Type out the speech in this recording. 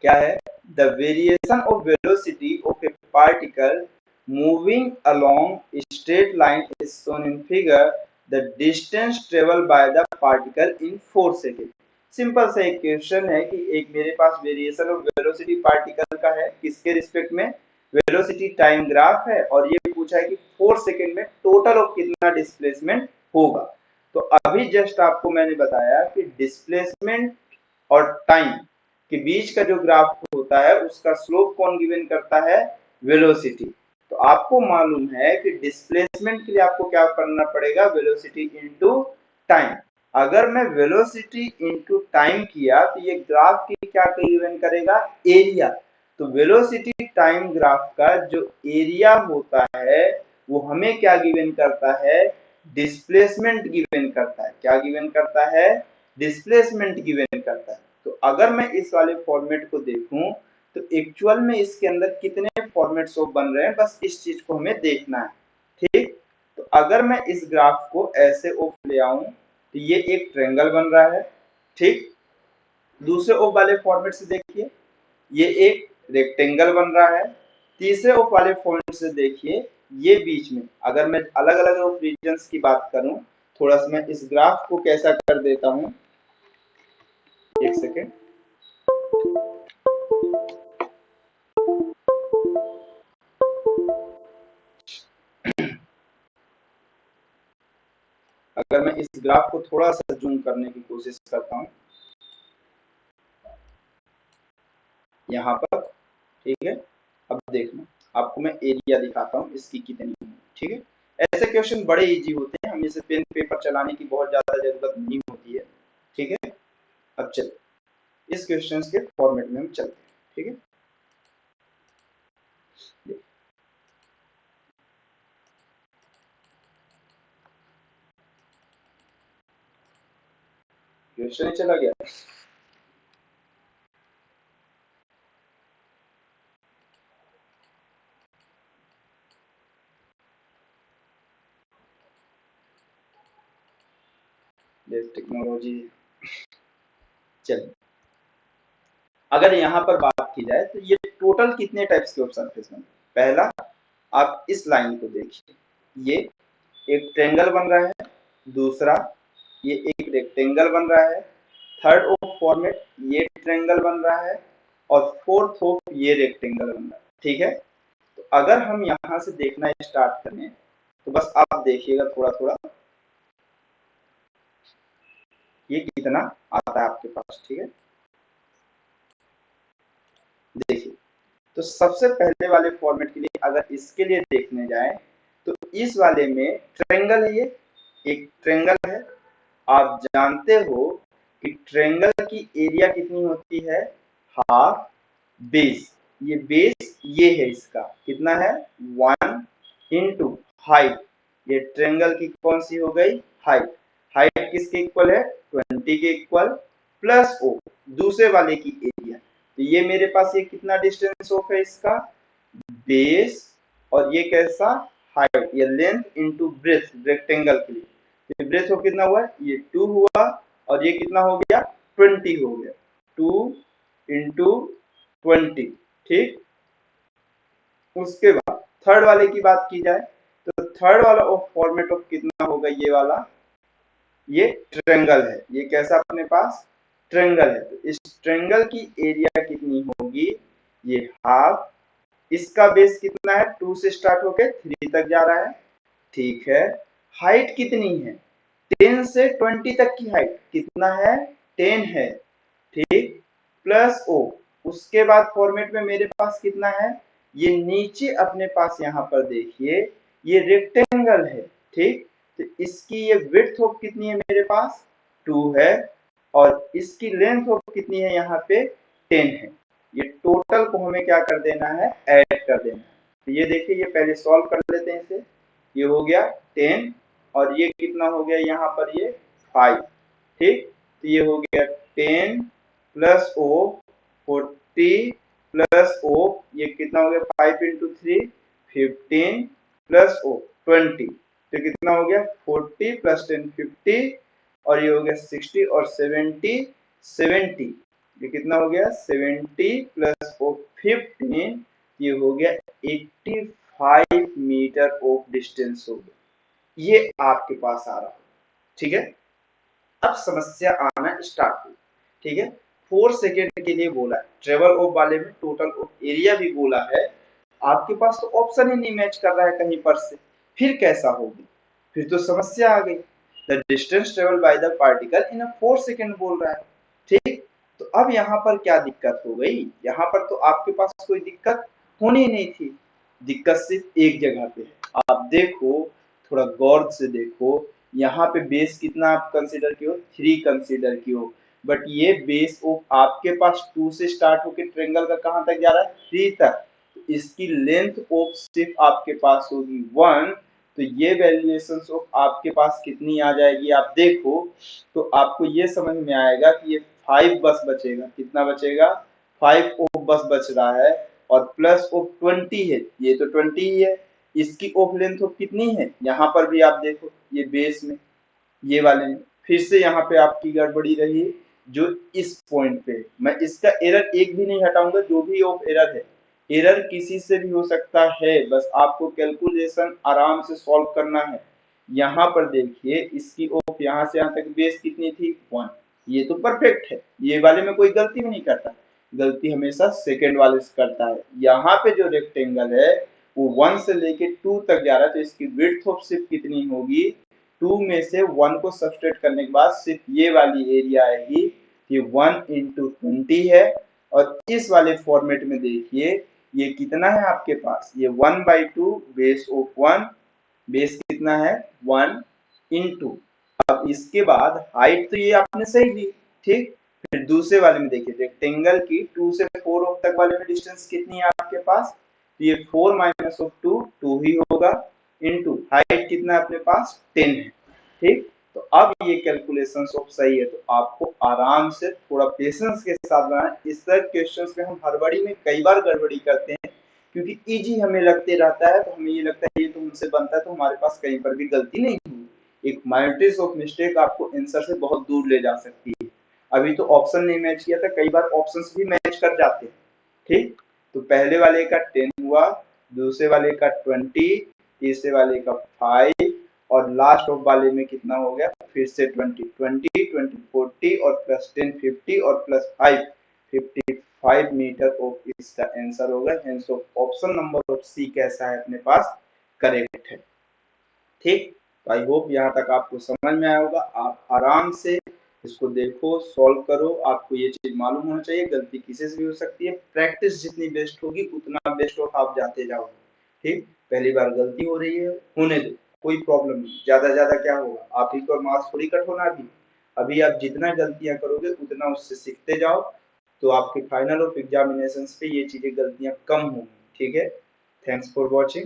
क्या है? The variation of velocity of A particle moving along straight line is shown in figure. The distance travel by the particle in 4 second. Simple सा एक question है कि एक मेरे पास variation of velocity particle का है, किसके रिस्पेक्ट में? वेलोसिटी टाइम ग्राफ है, और ये पूछा है कि 4 सेकेंड में टोटल ऑफ कितना डिस्प्लेसमेंट होगा। तो अभी जस्ट आपको मैंने बताया कि डिस्प्लेसमेंट और टाइम के बीच का जो ग्राफ होता है उसका स्लोप कौन गिवन करता है? वेलोसिटी। तो आपको मालूम है कि डिस्प्लेसमेंट के लिए आपको क्या करना पड़ेगा? Velocity into time. अगर मैं वेलोसिटी इनटू टाइम किया तो ये ग्राफ की क्या गिवन करेगा? एरिया। तो वेलोसिटी टाइम ग्राफ का जो एरिया होता है वो हमें क्या गिवन करता है? डिस्प्लेसमेंट गिवन करता है। क्या गिवन करता है? डिस्प्लेसमेंट गिवन करता है। तो अगर मैं इस वाले फॉर्मेट को देखूं तो एक्चुअल में इसके अंदर कितने फॉर्मेट्स ऑफ बन रहे हैं, बस इस चीज को हमें देखना है। ठीक, तो अगर मैं इस ग्राफ को ऐसे ऑफ ले आऊं तो ये एक ट्रायंगल बन रहा है। ठीक, दूसरे ऑफ वाले फॉर्मेट से देखिए ये एक रेक्टेंगल बन रहा है। तीसरे ऑफ वाले फॉर्मेट से देखिए ये बीच में, अगर मैं अलग अलग ऑफ रीजन्स की बात करूं, थोड़ा सा मैं इस ग्राफ को कैसा कर देता हूं, एक सेकेंड। अगर मैं इस ग्राफ को थोड़ा सा जूम करने की कोशिश करता हूँ यहाँ पर, ठीक है, अब देखना आपको मैं एरिया दिखाता हूँ इसकी कितनी है। ठीक है, ऐसे क्वेश्चन बड़े इजी होते हैं, हमें से पेन पेपर चलाने की बहुत ज्यादा जरूरत नहीं होती है। ठीक है, अब चलिए इस क्वेश्चन के फॉर्मेट में हम चलते हैं। ठीक है, क्वेश्चन चला गया। टेक्नोलॉजी, चलिए अगर यहाँ पर बात की जाए तो ये टोटल कितने टाइप्स के ऑफ सरफेस बने? पहला, आप इस लाइन को देखिए, ये एक ट्रायंगल बन रहा है। दूसरा, ये एक रेक्टेंगल बन रहा है। थर्ड ऑफ फॉर्मेट ये ट्रायंगल बन रहा है, और फोर्थ ऑफ ये रेक्टेंगल बन रहा है। ठीक है, तो अगर हम यहाँ से देखना स्टार्ट करें तो बस आप देखिएगा थोड़ा थोड़ा ये कितना आता है आपके पास। ठीक है, देखिए, तो सबसे पहले वाले फॉर्मेट के लिए अगर इसके लिए देखने जाए तो इस वाले में ट्रायंगल है, ये एक ट्रायंगल है। आप जानते हो कि ट्रायंगल की एरिया कितनी होती है? Half base. ये बेस ये है, इसका कितना है? 1 इंटू हाइट। ये ट्रायंगल की कौन सी हो गई? हाइट। हाइट किसके इक्वल है? 20 के इक्वल, प्लस ओ दूसरे वाले की एरिया। तो ये मेरे पास ये कितना डिस्टेंस ऑफ है इसका? बेस, और ये कैसा? हाइट। ये लेंथ इंटू ब्रेथ रेक्टेंगल के लिए, ये ब्रेथ हो कितना हुआ? ये 2 हुआ, और ये कितना हो गया? 20 हो गया। 2 इंटू 20। ठीक, उसके बाद थर्ड वाले की बात की जाए तो थर्ड वाला ऑफ फॉर्मेट ऑफ कितना होगा? ये वाला, ये ट्रायंगल है। ये कैसा अपने पास? ट्रायंगल है। तो इस ट्रायंगल की एरिया कितनी होगी? ये हाफ। इसका बेस कितना है? 2 से स्टार्ट होके 3 तक जा रहा है। ठीक है, हाइट कितनी है? 10 से 20 तक की हाइट कितना है? 10 है। ठीक, प्लस ओ, उसके बाद फॉर्मेट में मेरे पास कितना है? ये नीचे अपने पास यहाँ पर देखिए ये रेक्टेंगल है। ठीक, तो इसकी ये विड्थ ऑफ कितनी है मेरे पास? 2 है, और इसकी लेंथ ऑफ कितनी है यहाँ पे? 10 है। ये टोटल को हमें क्या कर देना है? ऐड कर देना है। तो ये देखिए, ये पहले सॉल्व कर लेते हैं इसे। ये हो गया 10, और ये कितना हो गया यहाँ पर? ये 5। ठीक, तो ये हो गया 10 प्लस ओ 40 प्लस ओ, ये कितना हो गया? 5 इंटू 3 15 प्लस ओ 20, तो कितना हो गया? 40 प्लस 10 50, और ये हो गया 60 और 70 70। ये कितना हो गया 70 प्लस 15, ये हो गया 85 मीटर ऑफ डिस्टेंस हो गया, ये आपके पास आ रहा है। ठीक है, अब समस्या आना स्टार्ट हुई। ठीक है, 4 सेकेंड के लिए बोला है, ट्रेवल ऑफ वाले में टोटल ऑफ एरिया भी बोला है, आपके पास तो ऑप्शन ही नहीं मैच कर रहा है कहीं पर से, फिर कैसा होगी, फिर तो समस्या आ गई। The distance travel by the particle in a 4 second बोल रहा है। ठीक, तो अब यहाँ पर क्या दिक्कत हो गई, यहाँ पर तो आपके पास कोई दिक्कत होनी ही नहीं थी, दिक्कत सिर्फ एक जगह पे है। आप देखो, थोड़ा गौर से देखो, यहाँ पे बेस कितना आप कंसीडर किए हो, 3 कंसीडर किए हो, बट ये बेस ऑफ आपके पास 2 से स्टार्ट होकर ट्रेंगल का कहाँ तक जा रहा है, 3 तक, तो इसकी लेंथ ऑफ सिर्फ आपके पास होगी 1, तो ये वैल्यूएशन ऑफ आपके पास कितनी आ जाएगी, आप देखो तो आपको ये समझ में आएगा कि ये 5 बस बचेगा, कितना बचेगा, 5 ऑफ बस बच रहा है, और प्लस ऑफ 20 है, ये तो 20 ही है, इसकी ऑफ लेंथ ऑफ कितनी है, यहाँ पर भी आप देखो, ये बेस में, ये वाले में, फिर से यहाँ पे आपकी गड़बड़ी रही जो इस पॉइंट पे, मैं इसका एरर एक भी नहीं हटाऊंगा, जो भी ऑफ एरर है, एरर किसी से भी हो सकता है, बस आपको कैलकुलेशन आराम से सॉल्व करना है। यहाँ पर देखिए, इसकी ऑफ यहाँ से यहाँ तक बेस कितनी थी, 1, ये तो परफेक्ट है, ये वाले में कोई गलती भी नहीं करता, गलती हमेशा सेकेंड वाले से करता है। यहाँ पे जो रेक्टेंगल है वो 1 से लेके 2 तक जा रहा है, तो इसकी विड्थ ऑफ सिर्फ कितनी होगी, 2 में से 1 को सब्सट्रैक्ट करने के बाद सिर्फ ये वाली एरिया आएगी, ये 1 इंटू 20 है, और इस वाले फॉर्मेट में देखिए ये कितना है आपके पास, ये 1/2 बेस ऑफ 1, बेस कितना है 1 इंटू, अब इसके बाद हाइट तो ये आपने सही दी, ठीक, फिर दूसरे वाले में देखिए रेक्टेंगल की 2 से 4 ऑफ तक वाले में डिस्टेंस कितनी है आपके पास, तो ये 4 माइनस ऑफ 2 2 ही होगा, इंटू हाइट कितना है अपने पास 10 है। ठीक, तो अब ये कैलकुलेशन सब सही है, तो आपको आराम से थोड़ा पेशेंस के साथ बनाना, इस तरह क्वेश्चंस में हम हड़बड़ी में कई बार गड़बड़ी करते हैं, क्योंकि इजी हमें लगते रहता है, तो हमें ये लगता है ये तो मुझसे बनता है, तो हमारे पास कहीं पर भी गलती नहीं हुई, एक माइनस ऑफ मिस्टेक आपको आंसर से बहुत दूर ले जा सकती है। अभी तो ऑप्शन नहीं मैच किया था, कई बार ऑप्शंस भी मैच कर जाते हैं। ठीक, तो पहले वाले का 10 हुआ, दूसरे वाले का 20, तीसरे वाले का 5, और लास्ट ऑफ वाले में कितना हो गया, फिर से 20 20 20 40 और प्लस 10 50 और प्लस 5 55 मीटर ऑफ इसका आंसर होगा। हेंस ऑप्शन नंबर ऑफ सी कैसा है अपने पास, करेक्ट है। ठीक, तो आई होप यहाँ तक आपको समझ में आया होगा, आप आराम से इसको देखो, सॉल्व करो, आपको ये चीज मालूम होना चाहिए, गलती किसी से भी हो सकती है, प्रैक्टिस जितनी बेस्ट होगी उतना बेस्ट ऑफ आप जाते जाओगे। ठीक, पहली बार गलती हो रही है, होने दो, कोई प्रॉब्लम नहीं, ज्यादा क्या होगा, आप ही को मार्क्स थोड़ी कट होना अभी, अभी आप जितना गलतियां करोगे उतना उससे सीखते जाओ, तो आपके फाइनल ऑफ एग्जामिनेशन पे ये चीजें गलतियां कम होंगी। ठीक है, थैंक्स फॉर वॉचिंग।